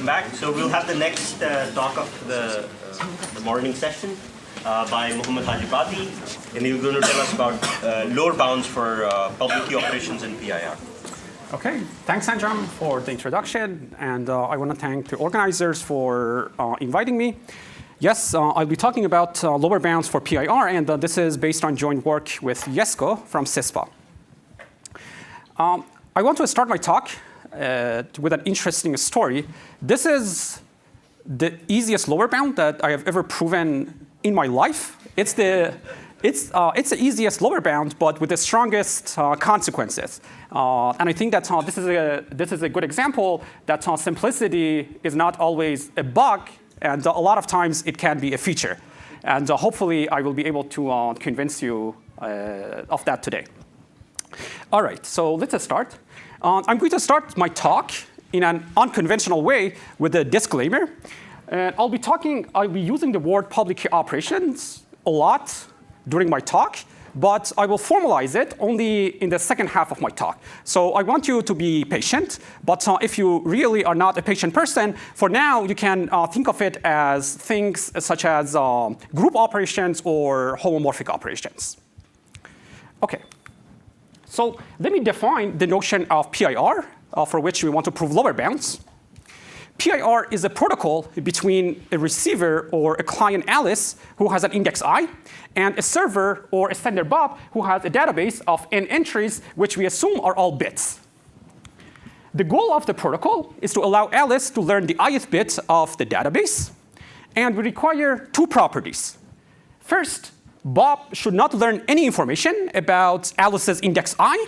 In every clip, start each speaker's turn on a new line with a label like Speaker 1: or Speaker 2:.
Speaker 1: welcome back. So we'll have the next talk of the morning session by Mohammad Hajiabadi, and he's going to tell us about lower bounds for public key operations in PIR.
Speaker 2: Okay, thanks, Anjam, for the introduction, and I want to thank the organizers for inviting me. Yes, I'll be talking about lower bounds for PIR, and this is based on joint work with Jesko from CISPA. I want to start my talk with an interesting story. This is the easiest lower bound that I have ever proven in my life. It's the easiest lower bound, but with the strongest consequences. And I think that this is a good example that simplicity is not always a bug, and a lot of times it can be a feature. And hopefully I will be able to convince you of that today. All right, so let's start. I'm going to start my talk in an unconventional way with a disclaimer. And I'll be using the word public key operations a lot during my talk, but I will formalize it only in the second half of my talk. So I want you to be patient, but if you really are not a patient person, for now you can think of it as things such as group operations or homomorphic operations. Okay. So let me define the notion of PIR, for which we want to prove lower bounds. PIR is a protocol between a receiver or a client Alice who has an index I, and a server or a sender Bob who has a database of n entries, which we assume are all bits. The goal of the protocol is to allow Alice to learn the ith bit of the database, and we require two properties. First, Bob should not learn any information about Alice's index I.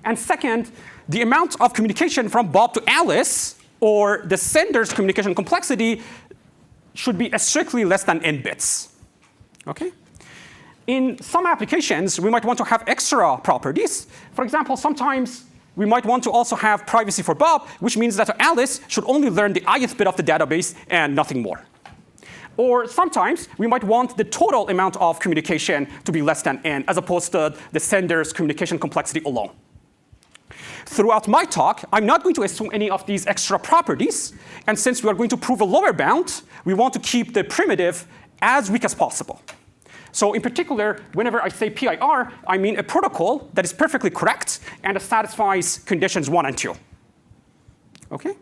Speaker 2: And second, the amount of communication from Bob to Alice, or the sender's communication complexity, should be strictly less than n bits. Okay? In some applications, we might want to have extra properties. For example, sometimes we might want to also have privacy for Bob, which means that Alice should only learn the ith bit of the database and nothing more. Or sometimes we might want the total amount of communication to be less than n, as opposed to the sender's communication complexity alone. Throughout my talk, I'm not going to assume any of these extra properties. And since we are going to prove a lower bound, we want to keep the primitive as weak as possible. So in particular, whenever I say PIR, I mean a protocol that is perfectly correct and that satisfies conditions 1 and 2. Okay?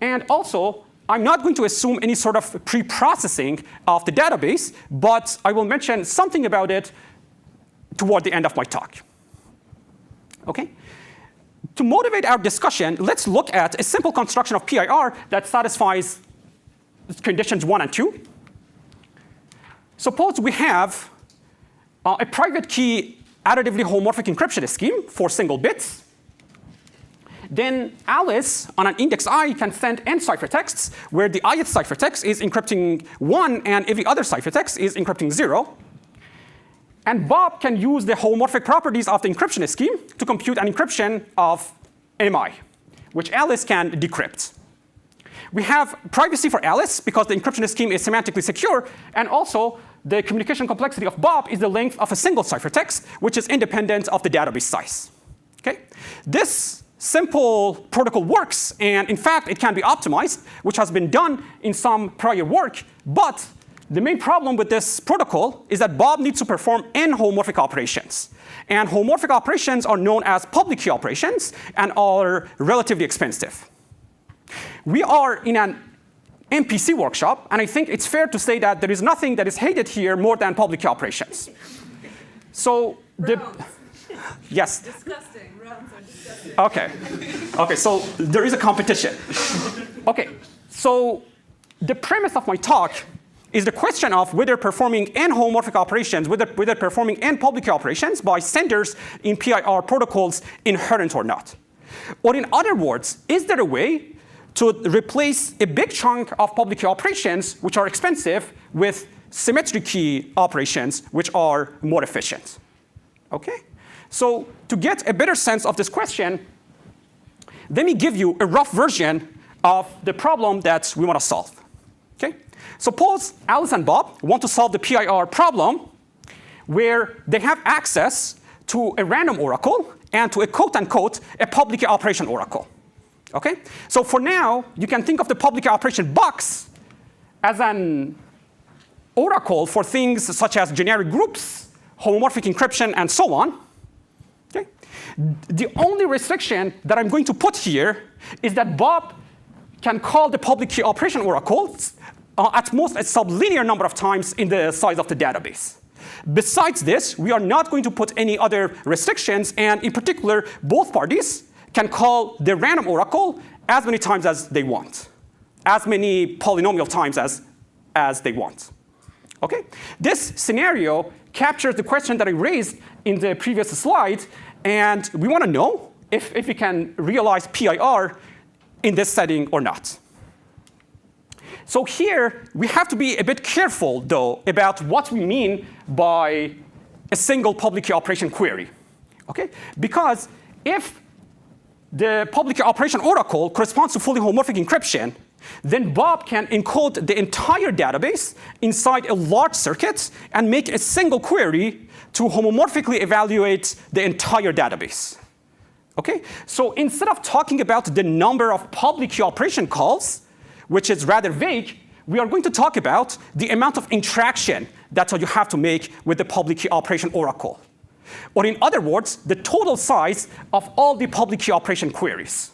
Speaker 2: And also, I'm not going to assume any sort of pre-processing of the database, but I will mention something about it toward the end of my talk. Okay? To motivate our discussion, let's look at a simple construction of PIR that satisfies conditions 1 and 2. Suppose we have a private key additively homomorphic encryption scheme for single bits. Then Alice, on an index I, can send n ciphertexts, where the ith ciphertext is encrypting 1 and every other ciphertext is encrypting 0. And Bob can use the homomorphic properties of the encryption scheme to compute an encryption of mi, which Alice can decrypt. We have privacy for Alice because the encryption scheme is semantically secure, and also the communication complexity of Bob is the length of a single ciphertext, which is independent of the database size. Okay? This simple protocol works, and in fact, it can be optimized, which has been done in some prior work. But the main problem with this protocol is that Bob needs to perform n homomorphic operations. And homomorphic operations are known as public key operations and are relatively expensive. We are in an MPC workshop, and I think it's fair to say that there is nothing that is hated here more than public key operations. So yes.
Speaker 3: Disgusting. Rounds are disgusting.
Speaker 2: Okay. Okay, so there is a competition. Okay, so the premise of my talk is the question of whether performing n homomorphic operations, whether performing n public key operations by senders in PIR protocols inherent or not. Or in other words, is there a way to replace a big chunk of public key operations, which are expensive, with symmetric key operations, which are more efficient? Okay? So to get a better sense of this question, let me give you a rough version of the problem that we want to solve. Okay? Suppose Alice and Bob want to solve the PIR problem where they have access to a random oracle and to a quote-unquote a public key operation oracle. Okay? So for now, you can think of the public key operation box as an oracle for things such as generic groups, homomorphic encryption, and so on. Okay? The only restriction that I'm going to put here is that Bob can call the public key operation oracle at most a sublinear number of times in the size of the database. Besides this, we are not going to put any other restrictions, and in particular, both parties can call the random oracle as many times as they want, as many polynomial times as they want. Okay? This scenario captures the question that I raised in the previous slide, and we want to know if we can realize PIR in this setting or not. So here, we have to be a bit careful, though, about what we mean by a single public key operation query. Okay? Because if the public key operation oracle corresponds to fully homomorphic encryption, then Bob can encode the entire database inside a large circuit and make a single query to homomorphically evaluate the entire database. Okay? So instead of talking about the number of public key operation calls, which is rather vague, we are going to talk about the amount of interaction that you have to make with the public key operation oracle. Or in other words, the total size of all the public key operation queries.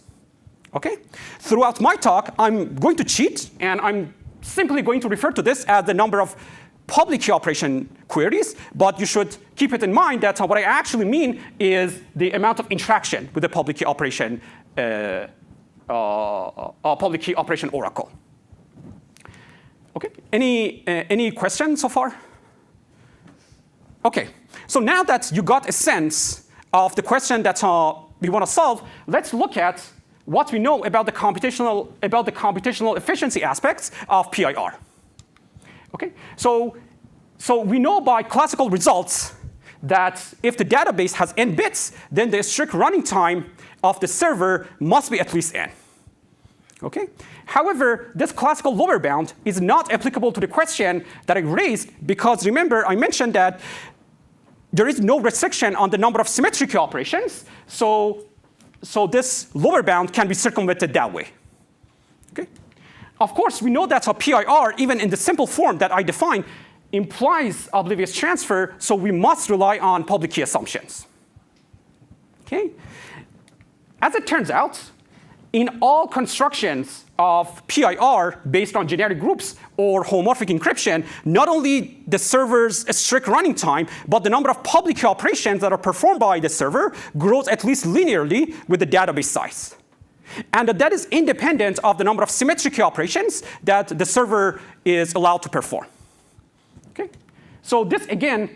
Speaker 2: Okay? Throughout my talk, I'm going to cheat, and I'm simply going to refer to this as the number of public key operation queries, but you should keep it in mind that what I actually mean is the amount of interaction with the public key operation public key operation oracle. Okay, any questions so far? Okay, so now that you got a sense of the question that we want to solve, let's look at what we know about the computational efficiency aspects of PIR. Okay, so we know by classical results that if the database has n bits, then the strict running time of the server must be at least n. Okay? However, this classical lower bound is not applicable to the question that I raised because remember I mentioned that there is no restriction on the number of symmetric operations, so this lower bound can be circumvented that way. Okay? Of course, we know that a PIR, even in the simple form that I defined, implies oblivious transfer, so we must rely on public key assumptions. Okay? As it turns out, in all constructions of PIR based on generic groups or homomorphic encryption, not only the server's strict running time, but the number of public key operations that are performed by the server grows at least linearly with the database size. And that is independent of the number of symmetric key operations that the server is allowed to perform. Okay? So this, again,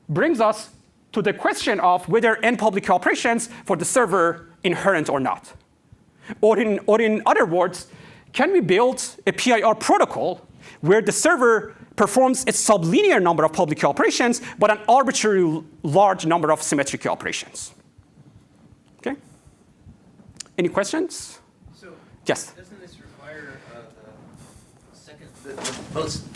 Speaker 2: brings us to the question of whether n public key operations for the server inherent or not. Or in other words, can we build a PIR protocol where the server performs a sublinear number of public key operations, but an arbitrarily large number of symmetric key operations? Okay? Any questions?
Speaker 4: So
Speaker 2: yes?
Speaker 4: Doesn't this require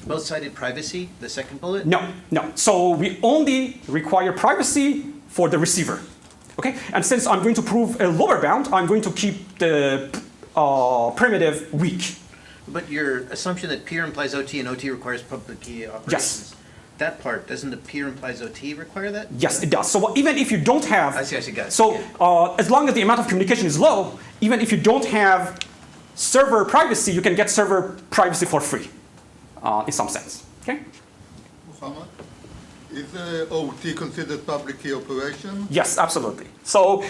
Speaker 4: both-sided privacy, the second bullet?
Speaker 2: No. So we only require privacy for the receiver. Okay? And since I'm going to prove a lower bound, I'm going to keep the primitive weak.
Speaker 4: But your assumption that PIR implies OT and OT requires public key operations,
Speaker 2: yes.
Speaker 4: That part, doesn't the PIR implies OT require that?
Speaker 2: Yes, it does. So even if you don't have...
Speaker 4: I see, got it.
Speaker 2: So as long as the amount of communication is low, even if you don't have server privacy, you can get server privacy for free, in some sense. Okay?
Speaker 5: Mohammad, is OT considered public key operation?
Speaker 2: Yes, absolutely. So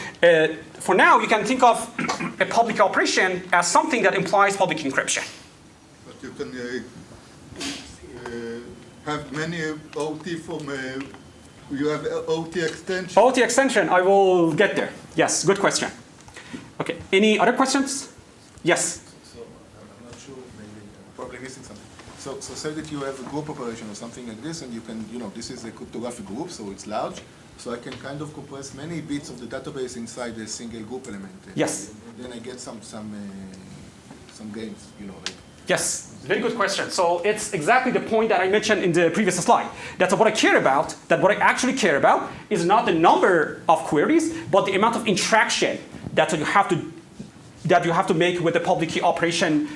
Speaker 2: for now, you can think of a public key operation as something that implies public encryption.
Speaker 5: But you can have many OT from, you have OT extension.
Speaker 2: OT extension, I will get there. Yes, good question. Okay, any other questions? Yes?
Speaker 6: So I'm not sure, maybe probably missing something. So say that you have a group operation or something like this, and you can, this is a cryptographic group, so it's large. So I can kind of compress many bits of the database inside a single group element.
Speaker 2: Yes.
Speaker 6: And then I get some gains, like.
Speaker 2: Yes, very good question. So it's exactly the point that I mentioned in the previous slide. That's what I care about, that what I actually care about is not the number of queries, but the amount of interaction that you have to that you have to make with the public key operation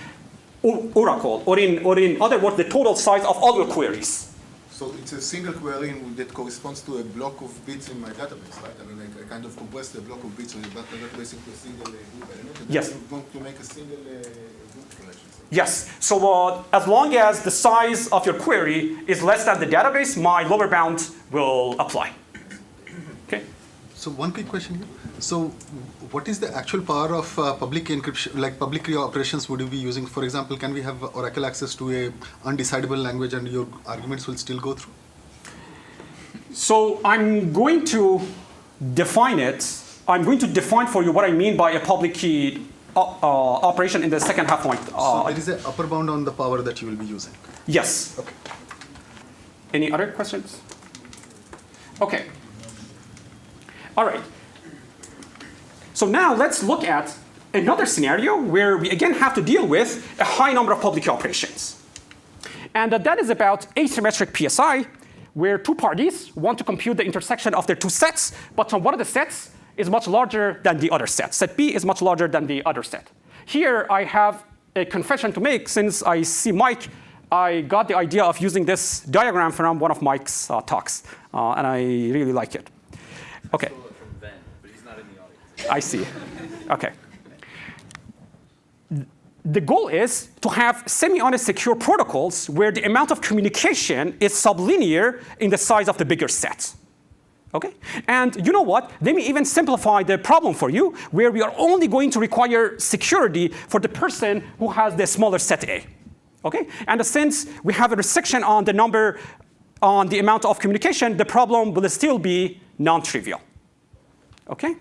Speaker 2: oracle, or in other words, the total size of all your queries.
Speaker 6: So it's a single query that corresponds to a block of bits in my database, right? I mean, I kind of compress the block of bits in the database into a single group element, and
Speaker 2: Yes.
Speaker 6: then I'm going to make a single group collection.
Speaker 2: Yes, so as long as the size of your query is less than the database, my lower bound will apply. Okay?
Speaker 7: So one quick question here. So what is the actual power of public key encryption, like public key operations would you be using? For example, can we have Oracle access to a undecidable language and your arguments will still go through?
Speaker 2: So I'm going to define it. I'm going to define for you what I mean by a public key operation in the second half point.
Speaker 7: So there is an upper bound on the power that you will be using.
Speaker 2: Yes.
Speaker 7: Okay.
Speaker 2: Any other questions? Okay. All right. So now let's look at another scenario where we again have to deal with a high number of public key operations. And that is about asymmetric PSI, where two parties want to compute the intersection of their two sets, but one of the sets is much larger than the other set. Set B is much larger than the other set. Here I have a confession to make. Since I see Mike, I got the idea of using this diagram from one of Mike's talks, and I really like it. Okay. I see. Okay. The goal is to have semi-honest secure protocols where the amount of communication is sublinear in the size of the bigger set. Okay? And you know what? Let me even simplify the problem for you, where we are only going to require security for the person who has the smaller set A. Okay? And since we have a restriction on the number, on the amount of communication, the problem will still be non-trivial. Okay?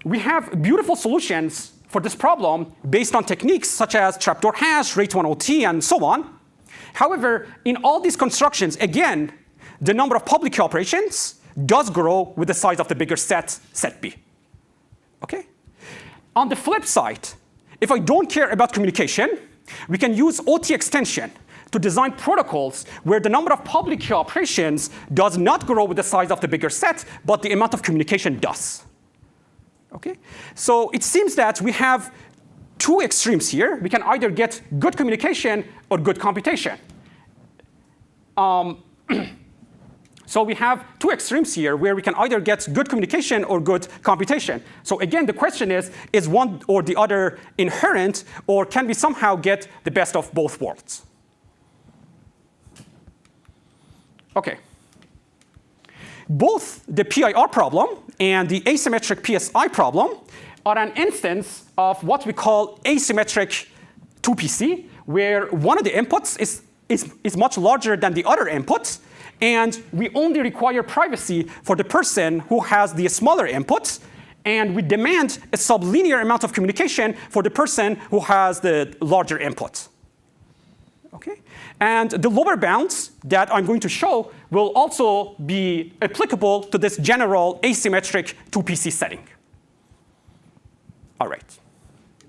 Speaker 2: We have beautiful solutions for this problem based on techniques such as trapdoor hash, rate 1 OT, and so on. However, in all these constructions, again, the number of public key operations does grow with the size of the bigger set, set B. Okay? On the flip side, if I don't care about communication, we can use OT extension to design protocols where the number of public key operations does not grow with the size of the bigger set, but the amount of communication does. Okay? So it seems that we have two extremes here. We can either get good communication or good computation. So we have two extremes here where we can either get good communication or good computation. So again, the question is one or the other inherent, or can we somehow get the best of both worlds? Okay. Both the PIR problem and the asymmetric PSI problem are an instance of what we call asymmetric 2PC, where one of the inputs is much larger than the other inputs, and we only require privacy for the person who has the smaller inputs, and we demand a sublinear amount of communication for the person who has the larger input. Okay? And the lower bounds that I'm going to show will also be applicable to this general asymmetric 2PC setting. All right.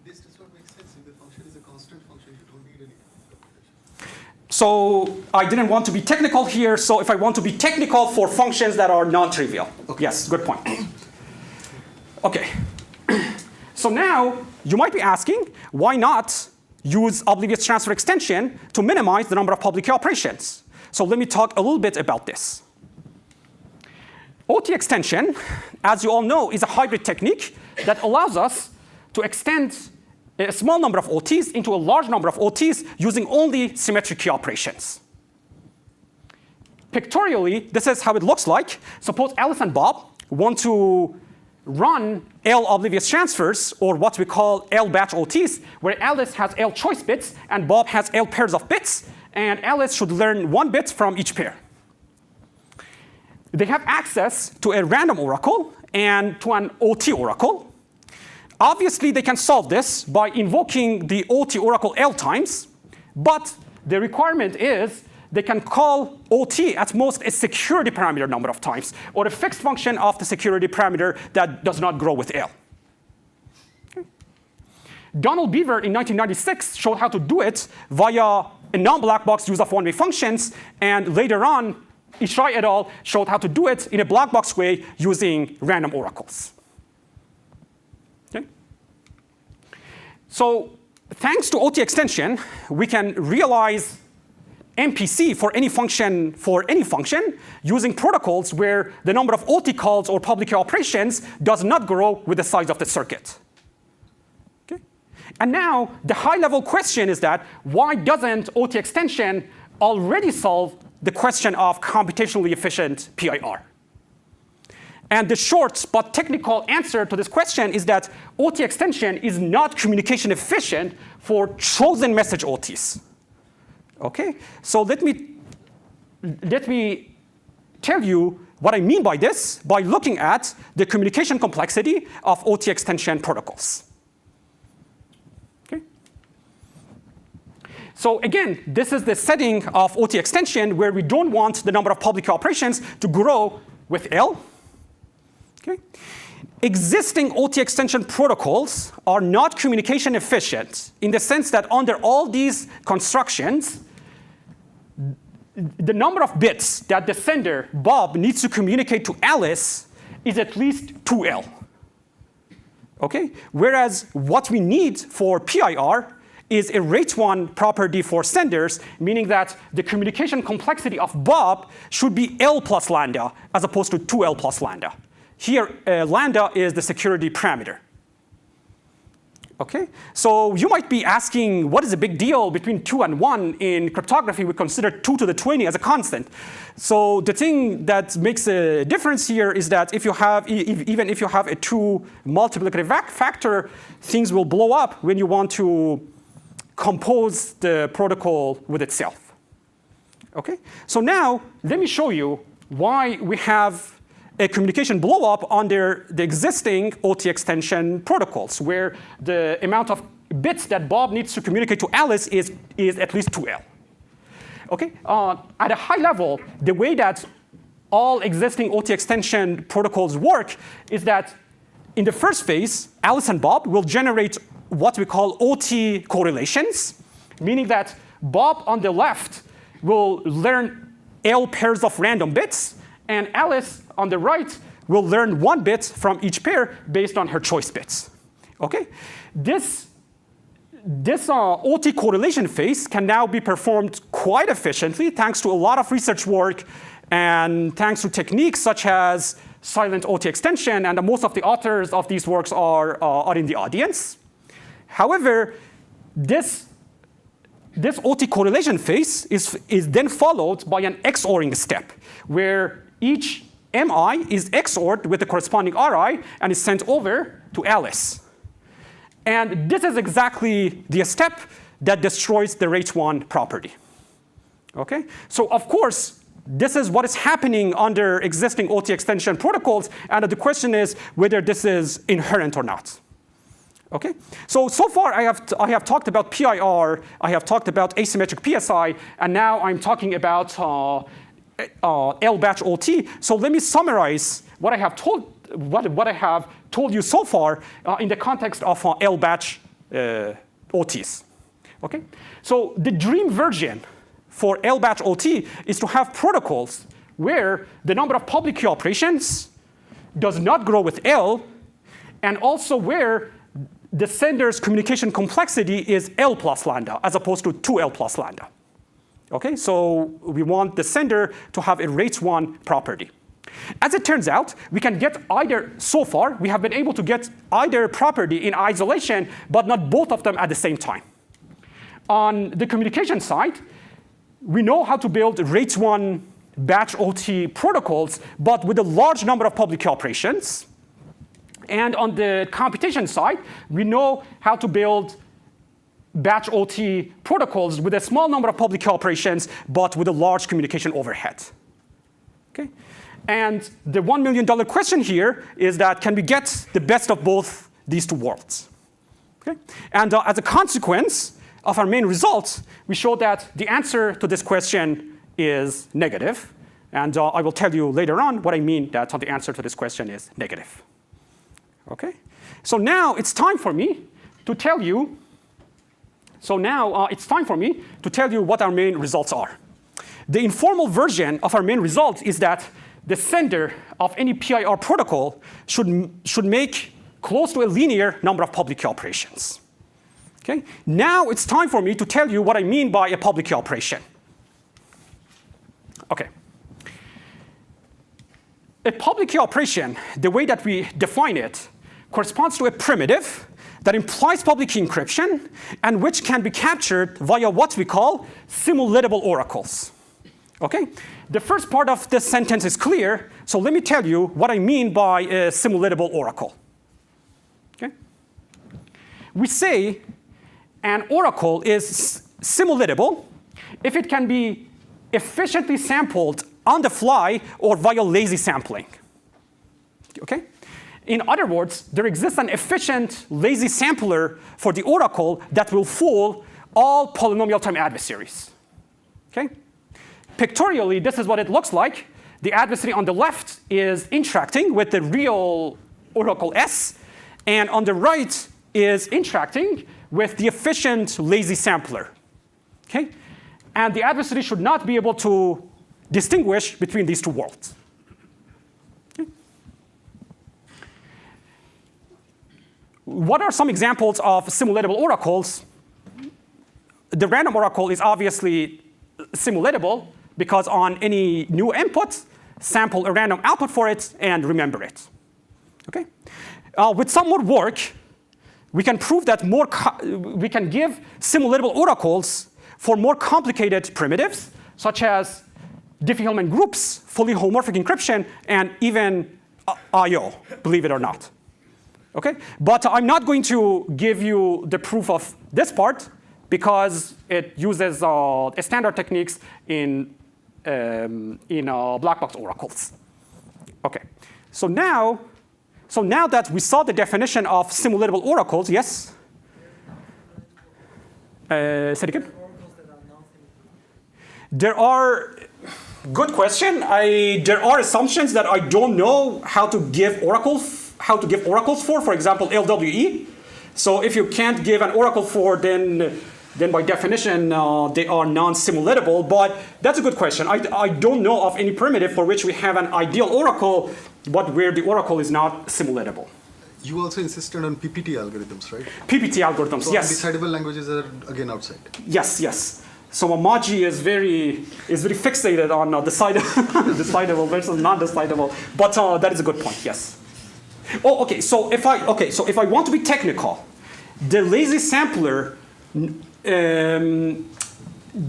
Speaker 7: This does not make sense. If the function is a constant function, you don't need any computation.
Speaker 2: So I didn't want to be technical here. So if I want to be technical for functions that are non-trivial. Okay. Yes, good point. OK. So now you might be asking, why not use oblivious transfer extension to minimize the number of public key operations? So let me talk a little bit about this. OT extension, as you all know, is a hybrid technique that allows us to extend a small number of OTs into a large number of OTs using only symmetric key operations. Pictorially, this is how it looks like. Suppose Alice and Bob want to run L oblivious transfers, or what we call L batch OTs, where Alice has L choice bits and Bob has L pairs of bits, and Alice should learn 1 bit from each pair. They have access to a random oracle and to an OT oracle. Obviously, they can solve this by invoking the OT oracle L times, but the requirement is they can call OT at most a security parameter number of times, or a fixed function of the security parameter that does not grow with L. Okay. Donald Beaver in 1996 showed how to do it via a non-black box use of one-way functions, and later on, Ishrai et al. Showed how to do it in a black box way using random oracles. Okay. So thanks to OT extension, we can realize MPC for any function using protocols where the number of OT calls or public key operations does not grow with the size of the circuit. Okay? And now the high-level question is that why doesn't OT extension already solve the question of computationally efficient PIR? And the short but technical answer to this question is that OT extension is not communication efficient for chosen message OTs. Okay, so let me tell you what I mean by this by looking at the communication complexity of OT extension protocols. Okay. So again, this is the setting of OT extension where we don't want the number of public key operations to grow with L. Okay. Existing OT extension protocols are not communication efficient in the sense that under all these constructions, the number of bits that the sender, Bob, needs to communicate to Alice is at least 2L. Okay? Whereas what we need for PIR is a rate 1 property for senders, meaning that the communication complexity of Bob should be L plus lambda as opposed to 2L plus lambda. Here, lambda is the security parameter. Okay? So you might be asking, what is the big deal between 2 and 1? In cryptography, we consider 2 to the 20 as a constant. So the thing that makes a difference here is that if you have, even if you have a 2 multiplicative factor, things will blow up when you want to compose the protocol with itself. Okay? So now, let me show you why we have a communication blow-up under the existing OT extension protocols, where the amount of bits that Bob needs to communicate to Alice is at least 2L. Okay? At a high level, the way that all existing OT extension protocols work is that in the first phase, Alice and Bob will generate what we call OT correlations, meaning that Bob on the left will learn L pairs of random bits, and Alice on the right will learn 1 bit from each pair based on her choice bits. Okay? This OT correlation phase can now be performed quite efficiently thanks to a lot of research work and thanks to techniques such as silent OT extension, and most of the authors of these works are in the audience. However, this OT correlation phase is then followed by an XORing step, where each MI is XORed with the corresponding RI and is sent over to Alice. And this is exactly the step that destroys the rate 1 property. Okay? So of course, this is what is happening under existing OT extension protocols, and the question is whether this is inherent or not. Okay? So far I have talked about PIR, I have talked about asymmetric PSI, and now I'm talking about L batch OT. So let me summarize what I have told you so far in the context of L batch OTs. Okay? So the dream version for L batch OT is to have protocols where the number of public key operations does not grow with L, and also where the sender's communication complexity is L plus lambda as opposed to 2L plus lambda. Okay, so we want the sender to have a rate 1 property. As it turns out, we can get either, so far, we have been able to get either property in isolation, but not both of them at the same time. On the communication side, we know how to build rate 1 batch OT protocols, but with a large number of public key operations. And on the computation side, we know how to build batch OT protocols with a small number of public key operations, but with a large communication overhead. Okay? And the $1 million question here is that can we get the best of both these 2 worlds? Okay? And as a consequence of our main results, we show that the answer to this question is negative. And I will tell you later on what I mean that the answer to this question is negative. Okay? So now it's time for me to tell you what our main results are. The informal version of our main results is that the sender of any PIR protocol should make close to a linear number of public key operations. Okay? Now it's time for me to tell you what I mean by a public key operation. Okay. A public key operation, the way that we define it, corresponds to a primitive that implies public key encryption and which can be captured via what we call simulatable oracles. Okay? The first part of this sentence is clear, so let me tell you what I mean by a simulatable oracle. Okay? We say an oracle is simulatable if it can be efficiently sampled on the fly or via lazy sampling. Okay? In other words, there exists an efficient lazy sampler for the oracle that will fool all polynomial time adversaries. Okay? Pictorially, this is what it looks like. The adversary on the left is interacting with the real oracle S, and on the right is interacting with the efficient lazy sampler. Okay? And the adversary should not be able to distinguish between these two worlds. Okay? What are some examples of simulatable oracles? The random oracle is obviously simulatable because on any new input, sample a random output for it and remember it. Okay? With some more work, we can prove that we can give simulatable oracles for more complicated primitives, such as Diffie-Hellman groups, fully homomorphic encryption, and even I/O, believe it or not. Okay? But I'm not going to give you the proof of this part because it uses standard techniques in black box oracles. Okay. So now that we saw the definition of simulatable oracles, yes? Say it again? There are, good question. There are assumptions that I don't know how to give oracles for example, LWE. So if you can't give an oracle for, then by definition, they are non-simulatable. But that's a good question. I don't know of any primitive for which we have an ideal oracle, but where the oracle is not simulatable.
Speaker 7: You also insisted on PPT algorithms, right?
Speaker 2: PPT algorithms,
Speaker 7: So
Speaker 2: yes.
Speaker 7: undecidable languages are again outside.
Speaker 2: Yes, yes. So Maji is very fixated on decidable versus non-decidable. But that is a good point, yes. Oh, okay. So if I want to be technical, the lazy sampler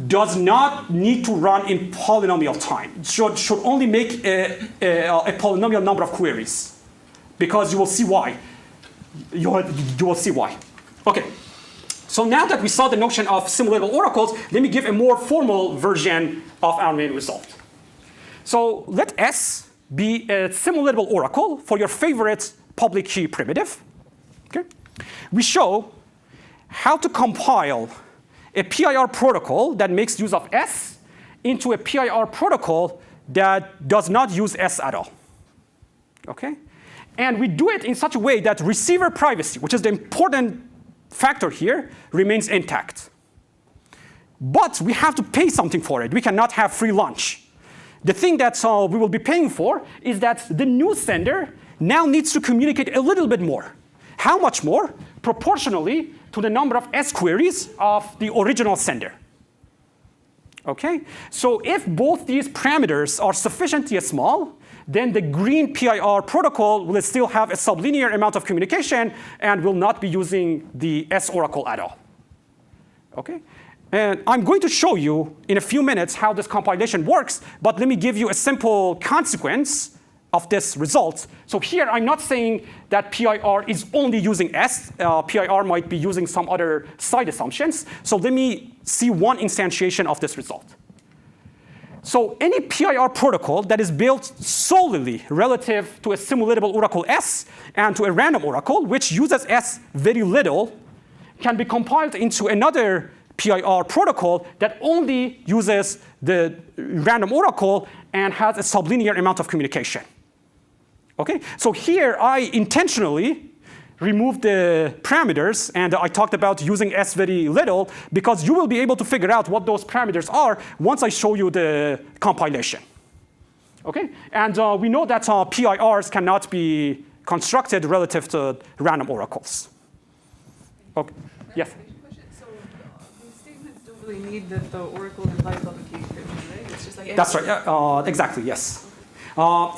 Speaker 2: does not need to run in polynomial time. Should only make a polynomial number of queries, because you will see why. You will see why. Okay. So now that we saw the notion of simulatable oracles, let me give a more formal version of our main result. So let S be a simulatable oracle for your favorite public key primitive. Okay? We show how to compile a PIR protocol that makes use of S into a PIR protocol that does not use S at all. Okay? And we do it in such a way that receiver privacy, which is the important factor here, remains intact. But we have to pay something for it. We cannot have free lunch. The thing that we will be paying for is that the new sender now needs to communicate a little bit more. How much more? Proportionally to the number of S queries of the original sender. Okay? So if both these parameters are sufficiently small, then the green PIR protocol will still have a sublinear amount of communication and will not be using the S oracle at all. Okay? And I'm going to show you in a few minutes how this compilation works, but let me give you a simple consequence of this result. So here I'm not saying that PIR is only using S. PIR might be using some other side assumptions. So let me see one instantiation of this result. So any PIR protocol that is built solely relative to a simulatable oracle S and to a random oracle, which uses S very little, can be compiled into another PIR protocol that only uses the random oracle and has a sublinear amount of communication. Okay? So here I intentionally removed the parameters, and I talked about using S very little, because you will be able to figure out what those parameters are once I show you the compilation. Okay? And we know that PIRs cannot be constructed relative to random oracles. Okay. Yes?
Speaker 3: Question. really need that the Oracle implies public key encryption, right? It's just like
Speaker 2: That's right. Exactly. Yes.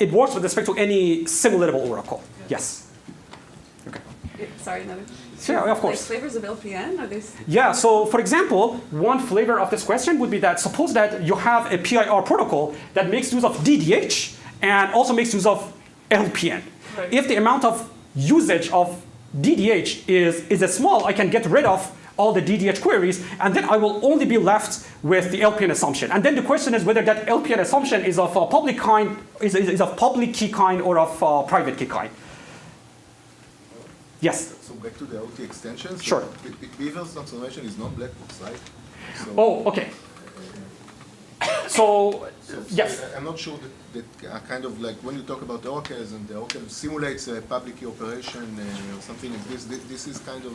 Speaker 2: It works with respect to any simulatable oracle. Yes. Okay.
Speaker 3: Sorry, another.
Speaker 2: Yeah, of
Speaker 3: Like
Speaker 2: course.
Speaker 3: flavors of LPN? Are they?
Speaker 2: Yeah, so for example, one flavor of this question would be that suppose that you have a PIR protocol that makes use of DDH and also makes use of LPN.
Speaker 3: Right.
Speaker 2: If the amount of usage of DDH is small, I can get rid of all the DDH queries, and then I will only be left with the LPN assumption. And then the question is whether that LPN assumption is of a public kind, is of public key kind or of private key kind. Yes.
Speaker 6: So back to the OT extensions.
Speaker 2: Sure.
Speaker 6: Beaver's transformation is not black box, right? So,
Speaker 2: Oh, okay. So, yes.
Speaker 6: I'm not sure that kind of like when you talk about the oracles and the oracle simulates a public key operation or something like this, this is kind of,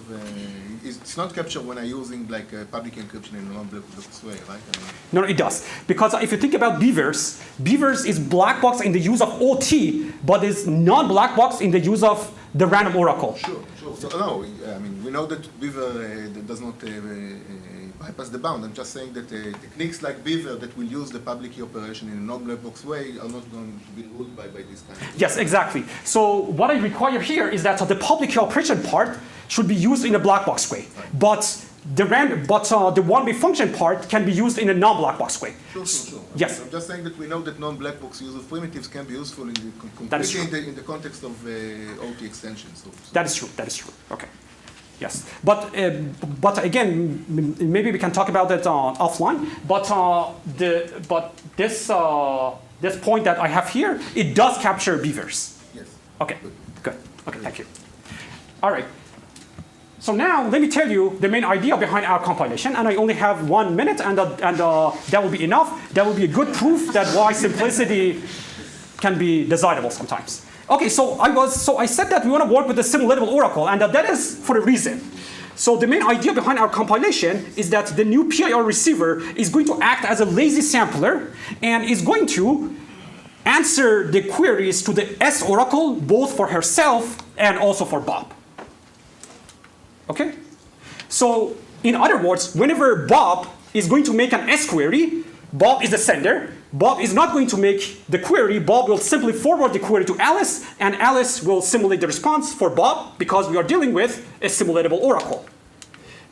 Speaker 6: it's not captured when I'm using like public encryption in a non-black box way, right? I mean,
Speaker 2: No, it does. Because if you think about Beavers, Beavers is black box in the use of OT, but is non-black box in the use of the random oracle.
Speaker 6: Sure. So, no, I mean, we know that Beaver does not bypass the bound. I'm just saying that techniques like Beaver that will use the public key operation in a non-black box way are not going to be ruled by this kind of.
Speaker 2: Yes, exactly. So what I require here is that the public key operation part should be used in a black box way. But the one-way function part can be used in a non-black box way.
Speaker 6: Sure.
Speaker 2: Yes.
Speaker 6: I'm just saying that we know that non-black box use of primitives can be useful in the,
Speaker 2: That is
Speaker 6: completely in the context of OT extensions. So.
Speaker 2: That is true. That is true. Okay. Yes. But again, maybe we can talk about that offline. But this point that I have here, it does capture Beavers.
Speaker 6: Yes.
Speaker 2: Okay. Good. Okay. Thank you. All right. So now let me tell you the main idea behind our compilation, and I only have 1 minute, and that will be enough. That will be a good proof that why simplicity can be desirable sometimes. Okay, so I said that we want to work with the simulatable oracle, and that is for a reason. So the main idea behind our compilation is that the new PIR receiver is going to act as a lazy sampler and is going to answer the queries to the S oracle both for herself and also for Bob. Okay? So in other words, whenever Bob is going to make an S query, Bob is the sender. Bob is not going to make the query. Bob will simply forward the query to Alice, and Alice will simulate the response for Bob because we are dealing with a simulatable oracle.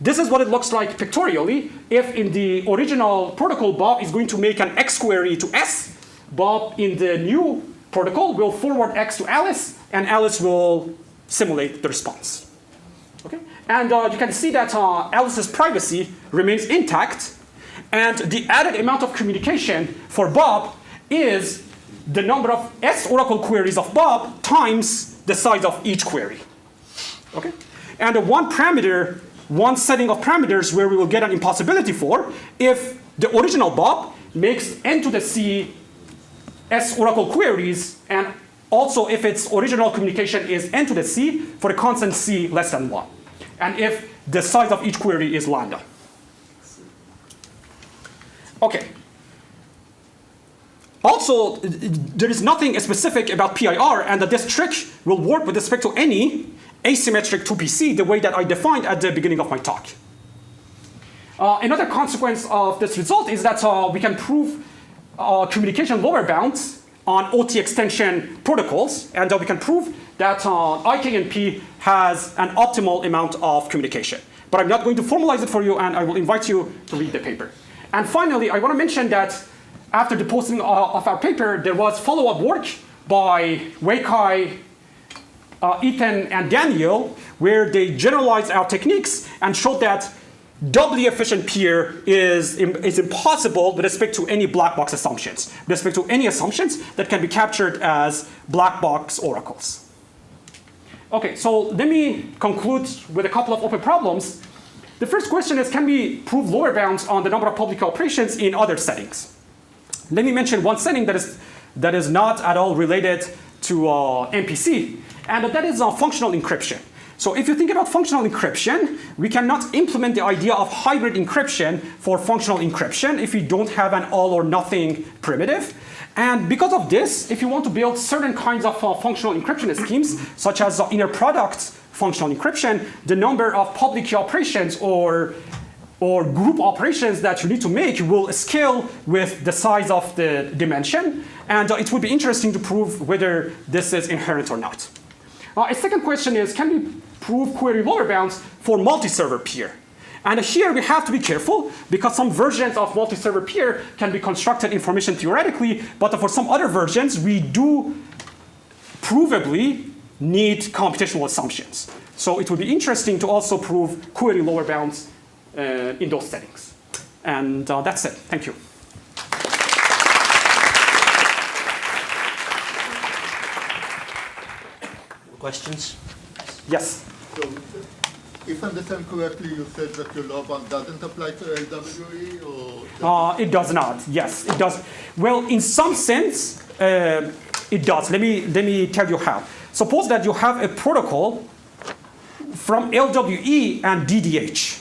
Speaker 2: This is what it looks like pictorially. If in the original protocol, Bob is going to make an X query to S, Bob in the new protocol will forward X to Alice, and Alice will simulate the response. Okay? And you can see that Alice's privacy remains intact. And the added amount of communication for Bob is the number of S oracle queries of Bob times the size of each query. Okay? And one setting of parameters where we will get an impossibility for, if the original Bob makes n to the c S oracle queries, and also if its original communication is n to the c for a constant c less than 1. And if the size of each query is lambda. Okay. Also, there is nothing specific about PIR, and that this trick will work with respect to any asymmetric 2PC the way that I defined at the beginning of my talk. Another consequence of this result is that we can prove communication lower bounds on OT extension protocols, and we can prove that IKNP has an optimal amount of communication. But I'm not going to formalize it for you, and I will invite you to read the paper. And finally, I want to mention that after the posting of our paper, there was follow-up work by Weikai, Ethan, and Daniel, where they generalized our techniques and showed that doubly efficient PIR is impossible with respect to any black box assumptions, with respect to any assumptions that can be captured as black box oracles. Okay, so let me conclude with a couple of open problems. The first question is, can we prove lower bounds on the number of public operations in other settings? Let me mention one setting that is not at all related to MPC, and that is functional encryption. So if you think about functional encryption, we cannot implement the idea of hybrid encryption for functional encryption if you don't have an all or nothing primitive. And because of this, if you want to build certain kinds of functional encryption schemes, such as inner product functional encryption, the number of public key operations or or group operations that you need to make will scale with the size of the dimension. And it would be interesting to prove whether this is inherent or not. A second question is, can we prove query lower bounds for multi-server PIR? And here we have to be careful because some versions of multi-server PIR can be constructed information theoretically, but for some other versions, we do provably need computational assumptions. So it would be interesting to also prove query lower bounds in those settings. And that's it. Thank you.
Speaker 1: Questions?
Speaker 2: Yes.
Speaker 5: So, if I understand correctly, you said that your law bound doesn't apply to LWE, or?
Speaker 2: It does not. Yes, it does. Well, in some sense, it does. Let me tell you how. Suppose that you have a protocol from LWE and DDH.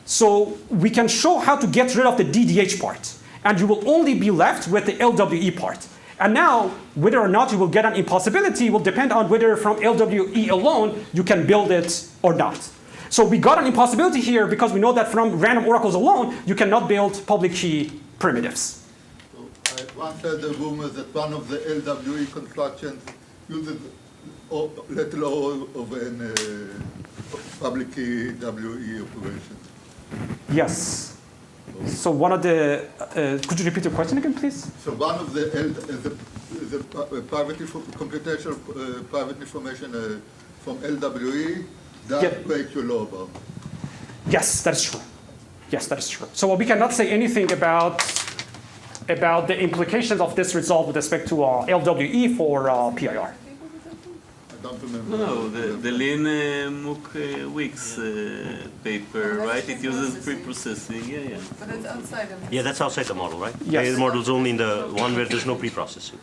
Speaker 2: So we can show how to get rid of the DDH part, and you will only be left with the LWE part. And now, whether or not you will get an impossibility will depend on whether from LWE alone you can build it or not. So we got an impossibility here because we know that from random oracles alone, you cannot build public key primitives.
Speaker 5: So I once heard the rumor that one of the LWE constructions uses little o of an public key WE operation.
Speaker 2: Yes. So one of the, could you repeat the question again, please?
Speaker 5: So one of the private computational private information from LWE that breaks your law bound.
Speaker 2: Yes, that is true. Yes, that is true. So we cannot say anything about the implications of this result with respect to LWE for PIR.
Speaker 5: I don't remember.
Speaker 8: No, the Lin Mook Weeks paper, right? It uses pre-processing. Yeah.
Speaker 3: But it's outside of
Speaker 1: Yeah, that's outside the model, right?
Speaker 2: Yes.
Speaker 1: The model is only in the one where there's no pre-processing.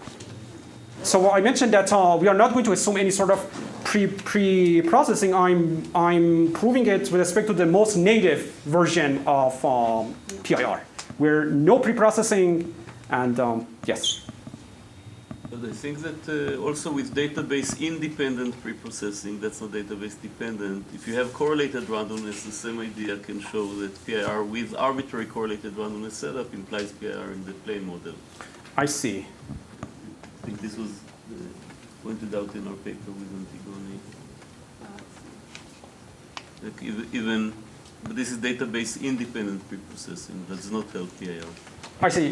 Speaker 2: So I mentioned that we are not going to assume any sort of pre-processing. I'm proving it with respect to the most native version of PIR, where no pre-processing and yes.
Speaker 8: But I think that also with database-independent pre-processing, that's not database-dependent. If you have correlated randomness, the same idea can show that PIR with arbitrary correlated randomness setup implies PIR in the plain model.
Speaker 2: I see.
Speaker 8: I think this was pointed out in our paper with Antigone. Like but this is database-independent pre-processing. That does not help PIR.
Speaker 2: I see.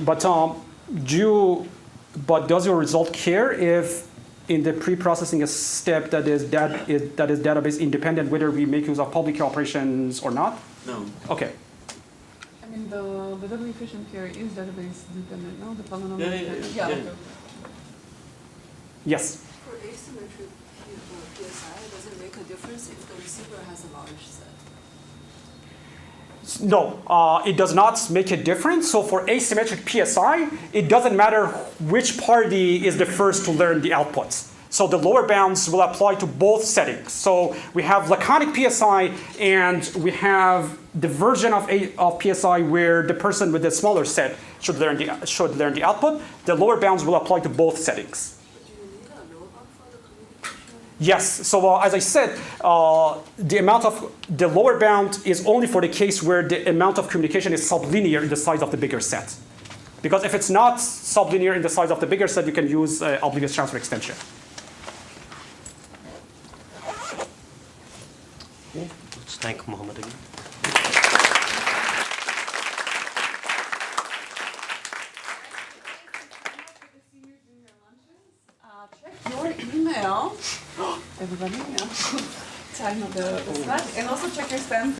Speaker 2: But does your result care if in the pre-processing a step that is database independent, whether we make use of public key operations or not?
Speaker 8: No.
Speaker 2: Okay.
Speaker 3: I mean, the W efficient here is database dependent, no? The polynomial.
Speaker 8: Yeah.
Speaker 3: Okay.
Speaker 2: Yes.
Speaker 9: For asymmetric PSI, does it make a difference if the receiver has a large set?
Speaker 2: No, it does not make a difference. So for asymmetric PSI, it doesn't matter which party is the first to learn the outputs. So the lower bounds will apply to both settings. So we have laconic PSI, and we have the version of PSI where the person with the smaller set should learn the output. The lower bounds will apply to both settings. Yes, so as I said, the lower bound is only for the case where the amount of communication is sublinear in the size of the bigger set. Because if it's not sublinear in the size of the bigger set, you can use oblivious transfer extension.
Speaker 1: Let's thank Mohammad again.
Speaker 3: Check your email. Everybody, time of the slide. And also check your spam.